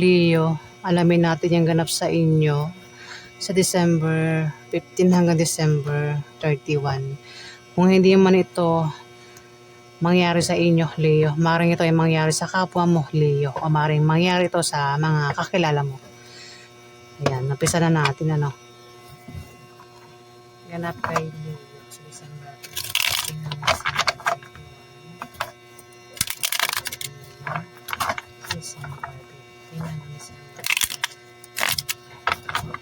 Leo, alamin natin yung ganap sa inyo sa December 15 hanggang December 31. Kung hindi man ito mangyari sa inyo, Leo, maring ito ay mangyari sa kapwa mo, Leo, o maring mangyari ito sa mga kakilala mo. Ayan, napisa na natin, ano. Ganap kay Leo sa December 15 hanggang December 31. December 15 hanggang December 31.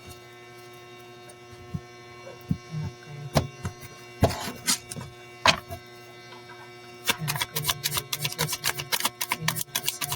Ganap kay Leo. Ganap kay Leo sa December 15 hanggang December 31.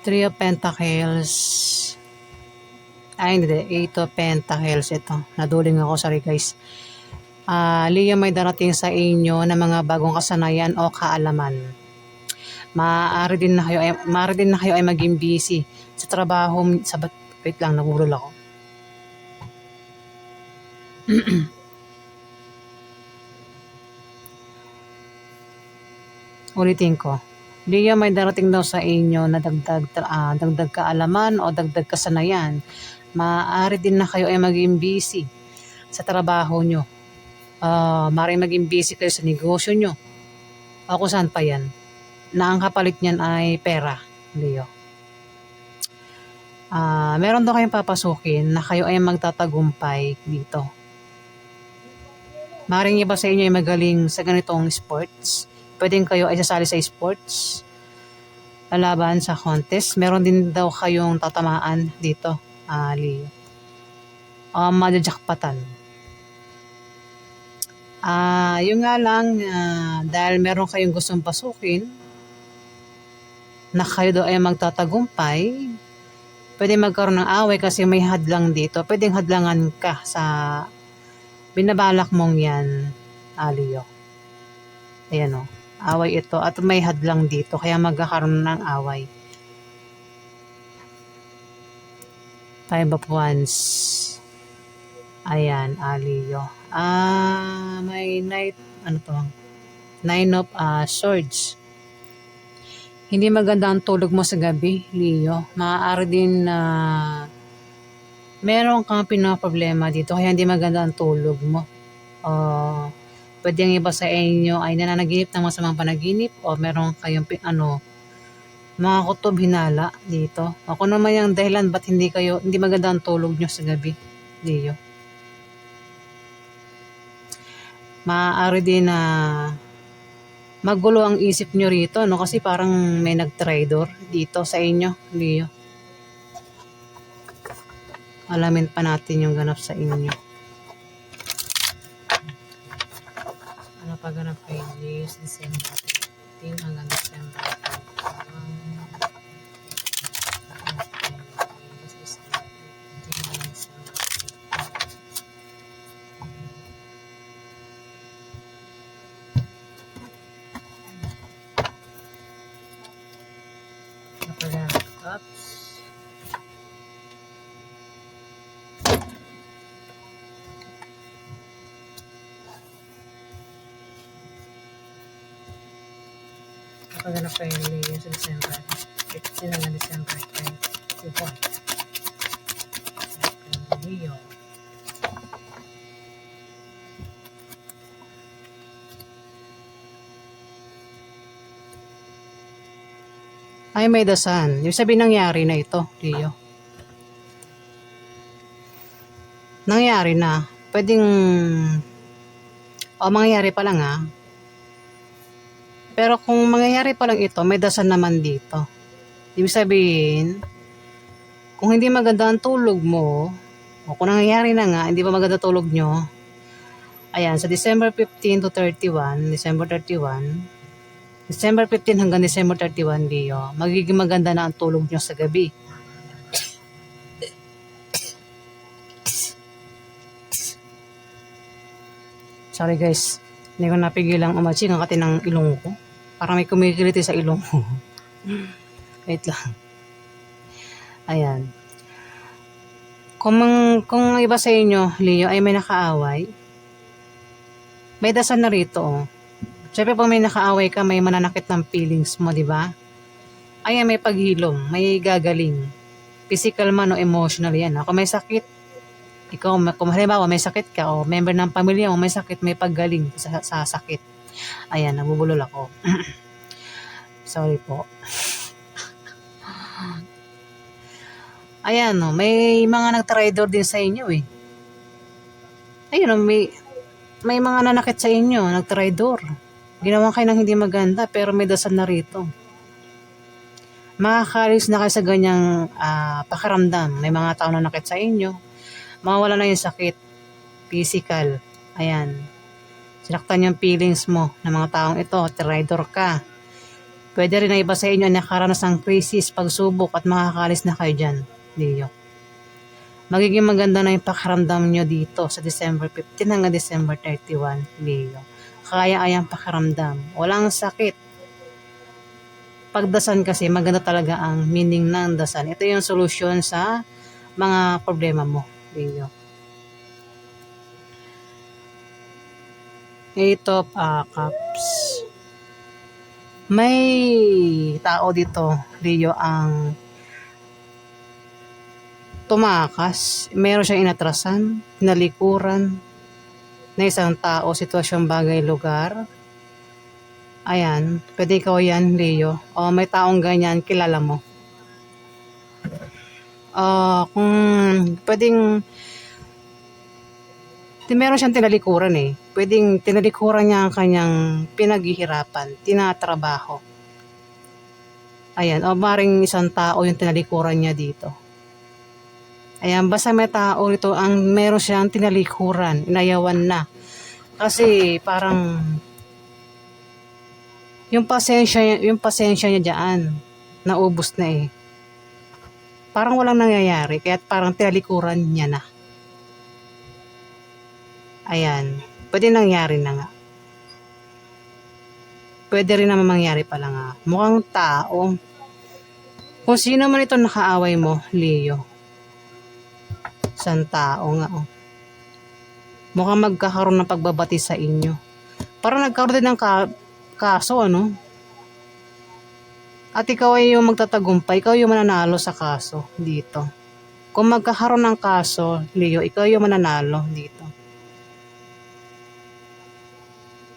Three of Pentacles. Ay, hindi. Eight of Pentacles ito. Naduling ako, sorry guys. Leo, may darating sa inyo na mga bagong kasanayan o kaalaman. Maaari din na kayo ay maging busy sa trabaho. Wait lang, nabulol ako. Ulitin ko. Leo, may darating daw sa inyo na dagdag kaalaman o dagdag kasanayan. Maaari din na kayo ay maging busy sa trabaho nyo. Maaari maging busy kayo sa negosyo nyo. O kung saan pa yan. Na ang kapalit niyan ay pera, Leo. Meron daw kayong papasukin na kayo ay magtatagumpay dito. Maaaring iba sa inyo ay magaling sa ganitong sports. Pwedeng kayo ay sasali sa sports, lalaban sa contest. Meron din daw kayong tatamaan dito, Leo. Madjajakpatan. Yung nga lang, dahil meron kayong gustong pasukin, na kayo daw ay magtatagumpay, pwede magkaroon ng away kasi may hadlang dito. Pwedeng hadlangan ka sa binabalak mong yan, Leo. Ayan o. Away ito at may hadlang dito kaya magkakaroon ng away. Five of Wands. Ayan, Leo. May Nine of Swords. Hindi maganda ang tulog mo sa gabi, Leo. Maaari din na meron kang pinaproblema dito kaya hindi maganda ang tulog mo. Pwede ang iba sa inyo ay nananaginip ng masamang panaginip o meron kayong mga kutob hinala dito. Ako naman yung dahilan ba't hindi maganda ang tulog nyo sa gabi, Leo. Maaari din na magulo ang isip nyo rito, no? Kasi parang may nag-traitor dito sa inyo, Leo. Alamin pa natin yung ganap sa inyo. Ano pa ganap kay Leo sa December 15 hanggang December 31. Oops. Kapag kay Leo sa December 15 hanggang December 21. Leo. Ay, may dasan. Yung sabi nangyari na ito, Leo. Nangyari na. Pwedeng mangyayari pa lang Pero kung mangyayari pa lang ito, may dasan naman dito. Ibig sabihin, kung hindi maganda ang tulog mo, o kung nangyayari na hindi pa maganda tulog nyo, ayan, sa December 15 to 31, December 31, December 15 hanggang December 31, Leo. Magiging maganda na ang tulog nyo sa gabi. Sorry guys, hindi ko napigilang umatching ang kati ng ilong ko. Parang may kumikiliti sa ilong ko. Wait lang. Ayan. Kung iba sa inyo, Leo, ay may nakaaway, may dasal na rito, oh. Siyempre pag may nakaaway ka, may mananakit ng feelings mo, di ba? Ayan, may paghilom, may gagaling. Physical man o emotional yan. Kung may sakit, ikaw, kung halimbawa may sakit ka o member ng pamilya mo may sakit, may paggaling sa sakit. Ayan, nabubulol ako. Sorry po. Ayan, no, may mga nagtraidor din sa inyo eh. Ayun, no, may mga nanakit sa inyo, nagtraidor. Ginawa kayo ng hindi maganda pero may dasal na rito. Makakalis na kayo sa ganyang pakiramdam. May mga tao na nakit sa inyo. Mawawala na yung sakit. Physical. Ayan. Sinaktan yung feelings mo ng mga taong ito. Traidor ka. Pwede rin na iba sa inyo na nakaranas ng crisis, pagsubok at makakalis na kayo dyan. Leo. Magiging maganda na yung pakiramdam nyo dito sa December 15 hanggang December 31. Leo. Kaya-ayang pakiramdam. Walang sakit. Pagdasan kasi, maganda talaga ang meaning ng dasan. Ito yung solusyon sa mga problema mo. Leo. Eight of Cups. May tao dito, Leo, ang tumakas. Meron siyang inatrasan, nalikuran, na isang tao, sitwasyon, bagay, lugar. Ayan, pwede ikaw yan, Leo. O may taong ganyan, kilala mo. Kung pwedeng, meron siyang tinalikuran eh. Pwedeng tinalikuran niya ang kanyang pinaghihirapan, tinatrabaho. Ayan, o maring isang tao yung tinalikuran niya dito. Ayan, basta may tao ito ang meron siyang tinalikuran, inayawan na. Kasi parang yung pasensya niya diyan naubos na eh. Parang walang nangyayari, kaya parang tinalikuran niya na. Ayan, pwede nangyari na nga. Pwede rin naman mangyari pala nga. Mukhang tao. Kung sino man ito nakaaway mo, Leo. Isang tao nga, oh. Mukhang magkakaroon ng pagbabati sa inyo. Parang nagkaroon din ng kaso, ano? At ikaw ay yung magtatagumpay, ikaw yung mananalo sa kaso dito. Kung magkakaroon ng kaso, Leo, ikaw yung mananalo dito.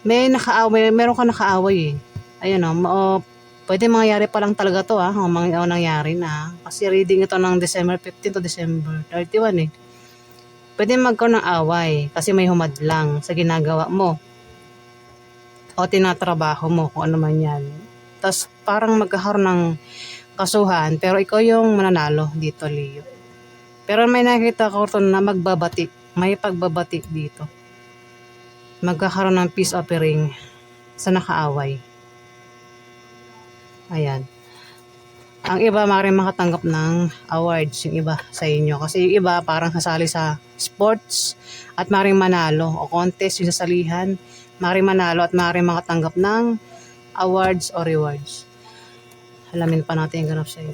May nakaaway, meron ka nakaaway eh. Ayun, oh, pwede mangyari pa lang talaga to nangyari na. Kasi reading ito ng December 15 to December 31 eh. Pwede magkaroon ng away kasi may humadlang sa ginagawa mo. O tinatrabaho mo, kung ano man yan. Tapos parang magkakaroon ng kasuhan, pero ikaw yung mananalo dito, Leo. Pero may nakita ko ito na magbabati. May pagbabati dito. Magkakaroon ng peace offering sa nakaaway. Ayan. Ang iba maaaring makatanggap ng awards, yung iba sa inyo. Kasi yung iba parang kasali sa sports at maaaring manalo o contest, yung sasalihan, maaaring manalo at maaaring makatanggap ng awards o rewards. Alamin pa natin yung ganap sa iba.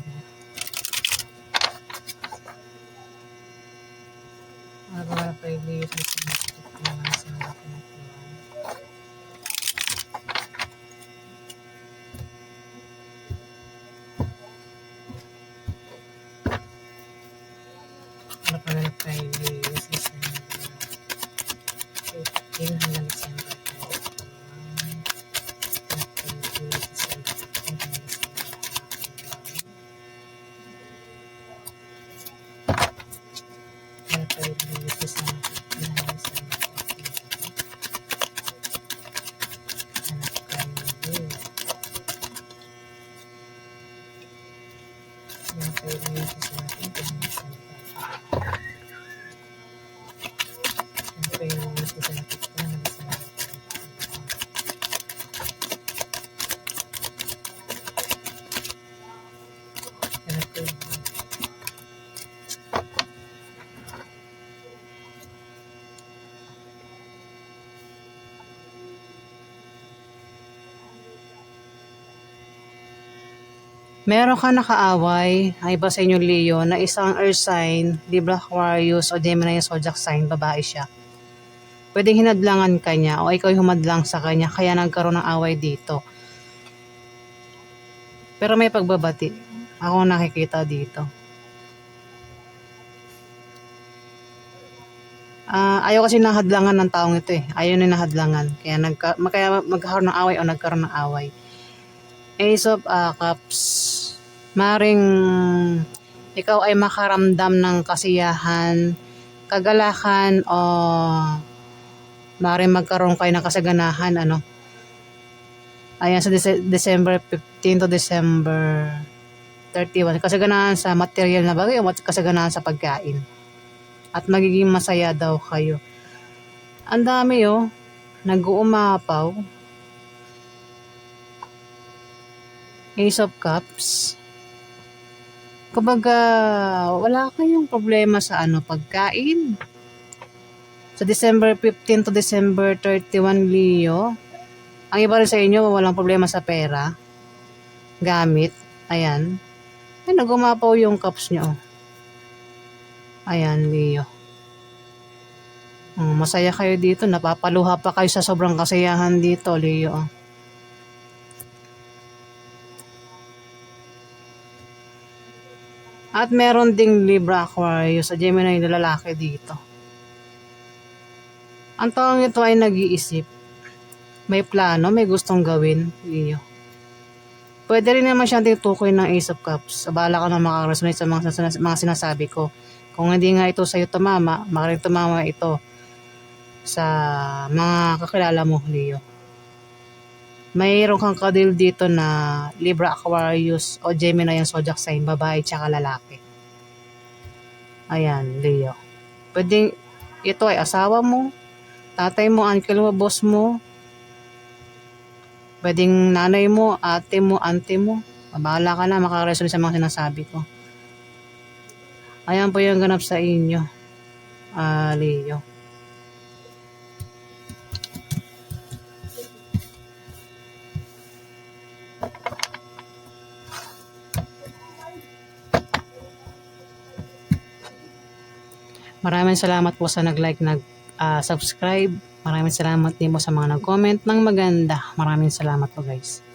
Meron ka nakaaway, ay iba sa inyo Leo, na isang earth sign, Libra, Aquarius, o Gemini, zodiac sign, babae siya. Pwedeng hinadlangan ka niya o ikaw humadlang sa kanya, kaya nagkaroon ng away dito. Pero may pagbabati. Ako nakikita dito. Ayaw kasi nahadlangan ng taong ito eh. Ayaw na nahadlangan. Kaya magkakaroon ng away o nagkaroon ng away. Ace of Cups. Maring ikaw ay makaramdam ng kasiyahan, kagalakan, o maring magkaroon kayo ng kasaganahan, ano. Ayan, sa December 15 to December 31. Kasaganahan sa material na bagay o kasaganahan sa pagkain. At magiging masaya daw kayo. Ang dami nag-uumapaw. Ace of Cups. Kumbaga, wala kayong problema sa pagkain. Sa December 15 to December 31, Leo, ang iba rin sa inyo, walang problema sa pera, gamit, ayan. Ay, nag-umapaw yung cups nyo. Ayan, Leo. Masaya kayo dito, napapaluha pa kayo sa sobrang kasiyahan dito, Leo. At meron ding Libra, Aquarius, sa Gemini na lalaki dito. Ang taong ito ay nag-iisip. May plano, may gustong gawin, Leo. Pwede rin naman siyang tinutukoy ng Ace of Cups. Abala ka na makaresonate sa mga sinasabi ko. Kung hindi nga ito sa'yo tumama, makaring tumama ito sa mga kakilala mo, Leo. Mayroon kang kadil dito na Libra, Aquarius, o Gemini yung zodiac sign, babae tsaka lalaki. Ayan, Leo. Pwedeng ito ay asawa mo, tatay mo, uncle mo, boss mo. Pwedeng nanay mo, ate mo, auntie mo. Bahala ka na, makaresolve sa mga sinasabi ko. Ayan po yung ganap sa inyo, Leo. Maraming salamat po sa nag-like, subscribe. Maraming salamat din po sa mga nag-comment ng maganda. Maraming salamat po guys.